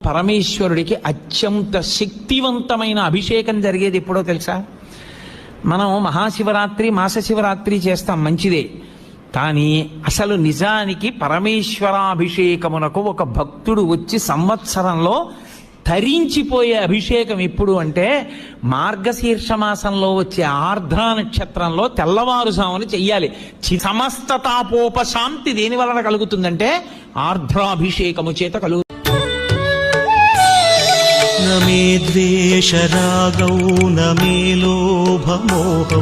పరమేశ్వరుడికి అత్యంత శక్తివంతమైన అభిషేకం జరిగేది ఎప్పుడో తెలుసా? మనం మహాశివరాత్రి మాస శివరాత్రి చేస్తాం, మంచిదే. కానీ అసలు నిజానికి పరమేశ్వరాభిషేకమునకు ఒక భక్తుడు వచ్చి సంవత్సరంలో తరించిపోయే అభిషేకం ఎప్పుడు అంటే మార్గశీర్ష మాసంలో వచ్చే ఆర్ద్ర నక్షత్రంలో తెల్లవారుజామున చెయ్యాలి. సమస్త తాపోపశాంతి దేని వలన కలుగుతుందంటే ఆర్ద్రాభిషేకము చేత కలుగు. నే ద్వేషరాగౌ నే లోభమోహౌ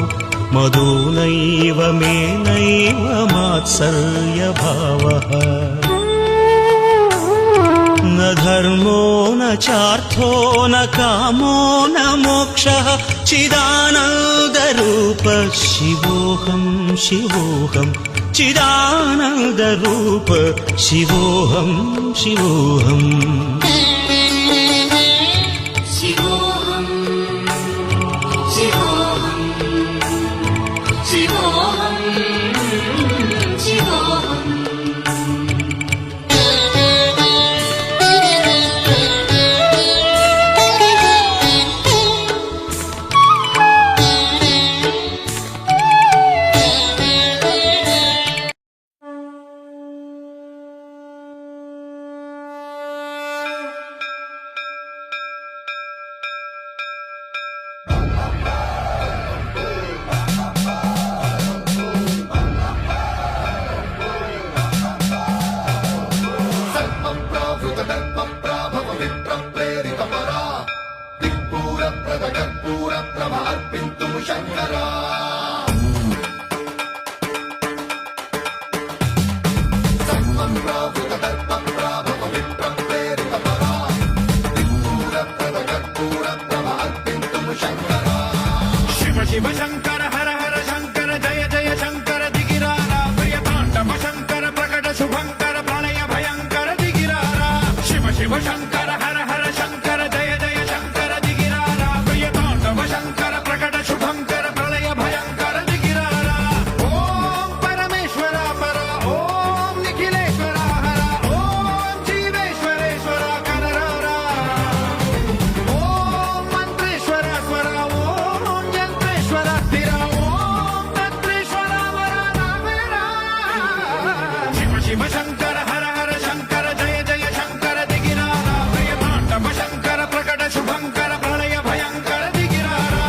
మదో నైవ మే నైవ మాత్సర్య భావః న ధర్మో న చార్థో న కామో న మోక్షః చిదానందరూప శివోహం శివోహం చిదానందరూప శివోహం శివోహం శివ శంకర హర హర శంకర జయ జయ శంకర దిగిరారా ప్రియతాండవ శంకర ప్రకట శుభంకర ప్రళయ భయంకర దిగిరారా శివ శివ శంకర హర హర శంకర జయ జయ శంకర దిగిరారా ప్రియతాండవ శంకర ప్రకట శుభంకర ప్రళయ భయంకర దిగిరారా ఓం పరమేశ్వర పర ఓం నిఖిలేశ్వర హర ఓం జీవేశ్వరేశ్వర కరరారా ఓం మంత్రేశ్వర స్వర ఓం యంత్రేశ్వర స్థిర ఓం తంత్రేశ్వర వర నామేరా శివ శివ శంకర హర హర శంకర జయ జయ శంకర దిగిరారా ప్రియతాండవ శంకర ప్రకట శుభంకర ప్రళయ భయంకర దిగిరారా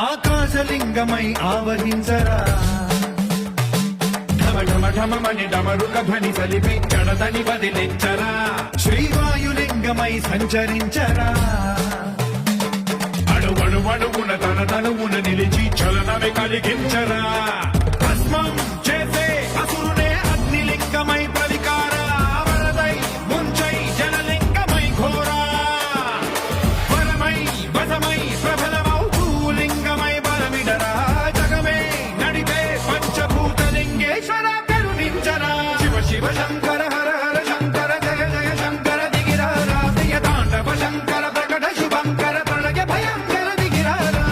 ఆకాశలింగమై ఆవహించరా ఢమ ఢమ ఢమమని డమరుక ధ్వని సలిపి జడదని వదిలించరా శ్రీవాయులింగమై సంచరించరా అణువణువున తన తనువున నిలిచి చలనమే కలిగించరా భస్మం చేసే అసురునే అగ్నిలింగమై ప్రవికారా వరదై ముంచై జనలింగమై ఘోరా వరమై వసమై ప్రబలమౌ భూలింగమై బలమిడరా జగమే నడిపే పంచభూతలింగేశ్వర కరుణించరా శివ శివ శంకర హర హర శంకర జయ జయ శంకర దిగిరారా ప్రియతాండవ శంకర ప్రకట శుభంకర ప్రళయ భయంకర దిగిరారా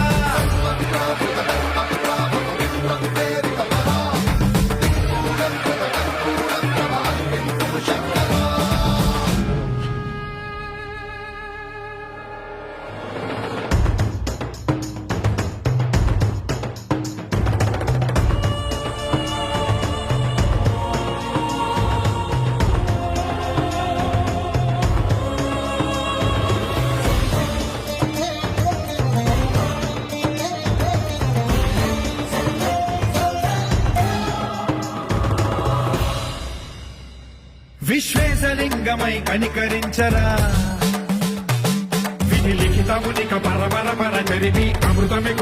విశ్వేశలింగమై కనికరించరా విధి లిఖితమునిక పరపర పర చరిమి అమృతమి